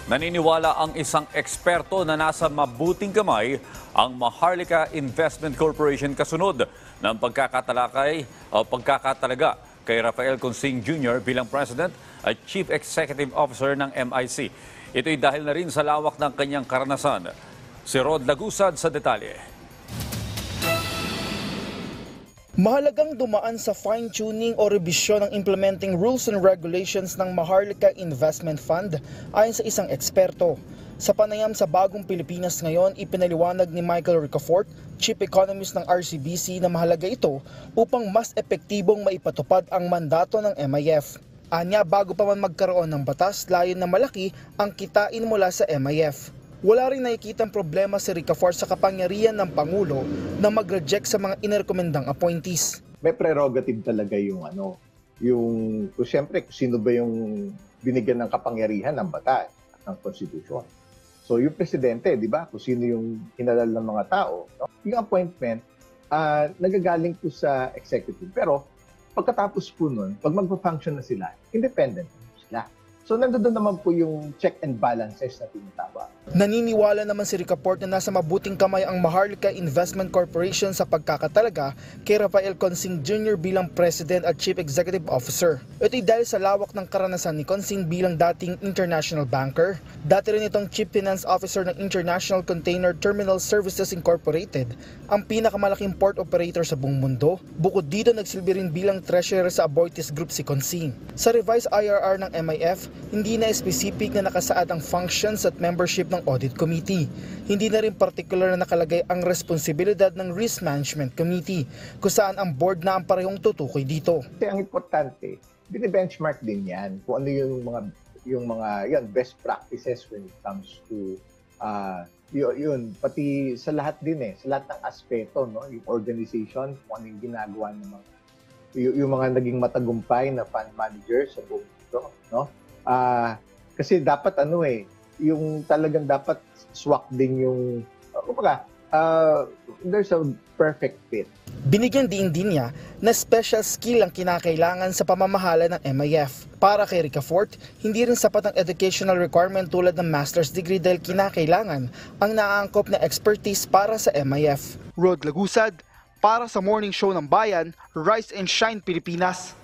Naniniwala ang isang eksperto na nasa mabuting kamay ang Maharlika Investment Corporation kasunod ng pagkakatalaga kay Rafael Consing Jr. bilang President at Chief Executive Officer ng MIC. Ito'y dahil na rin sa lawak ng kanyang karanasan. Si Rod Lagusad sa detalye. Mahalagang dumaan sa fine-tuning o revisyon ng implementing rules and regulations ng Maharlika Investment Fund ayon sa isang eksperto. Sa panayam sa Bagong Pilipinas ngayon, ipinaliwanag ni Michael Ricafort, Chief Economist ng RCBC, na mahalaga ito upang mas epektibong maipatupad ang mandato ng MIF. Anya, bago pa man magkaroon ng batas, layon na malaki ang kitain mula sa MIF. Wala rin nakikitang problema si Ricafort sa kapangyarihan ng Pangulo na mag-reject sa mga inirekomendang appointees. May prerogative talaga kung siyempre kung sino ba yung binigyan ng kapangyarihan ng batas, ng konstitusyon. So yung presidente, di ba, kung sino yung hinalal ng mga tao, no? Yung appointment, nagagaling po sa executive. Pero pagkatapos po nun, pag magpa-function na sila, independent sila. So nandoon naman po yung check and balances na tinatawag. Naniniwala naman si Ricafort na nasa mabuting kamay ang Maharlika Investment Corporation sa pagkakatalaga kay Rafael Consing Jr. bilang President at Chief Executive Officer. Ito'y dahil sa lawak ng karanasan ni Consing bilang dating international banker. Dati rin itong Chief Finance Officer ng International Container Terminal Services Incorporated, ang pinakamalaking port operator sa buong mundo. Bukod dito, nagsilbi rin bilang treasurer sa Aboitiz Group si Consing. Sa revised IRR ng MIF, hindi na specific na nakasaad ang functions at membership ng Audit Committee. Hindi na rin particular na nakalagay ang responsibilidad ng Risk Management Committee, kung saan ang board na ang parehong tutukoy dito. Kasi ang importante, bine-benchmark din yan kung ano yung mga best practices when it comes to pati sa lahat din sa lahat ng aspeto, no, yung organization, kung ano yung ginagawa ng yung mga naging matagumpay na fund manager sa buong mundo, no? Kasi dapat yung talagang dapat swak din yung there's a perfect fit. Binigyan din niya na special skill ang kinakailangan sa pamamahala ng MIF. Para kay Ricafort, hindi rin sapat ang educational requirement tulad ng master's degree dahil kinakailangan ang naaangkop na expertise para sa MIF. Rod Lagusad, para sa Morning Show ng Bayan, Rise and Shine Pilipinas.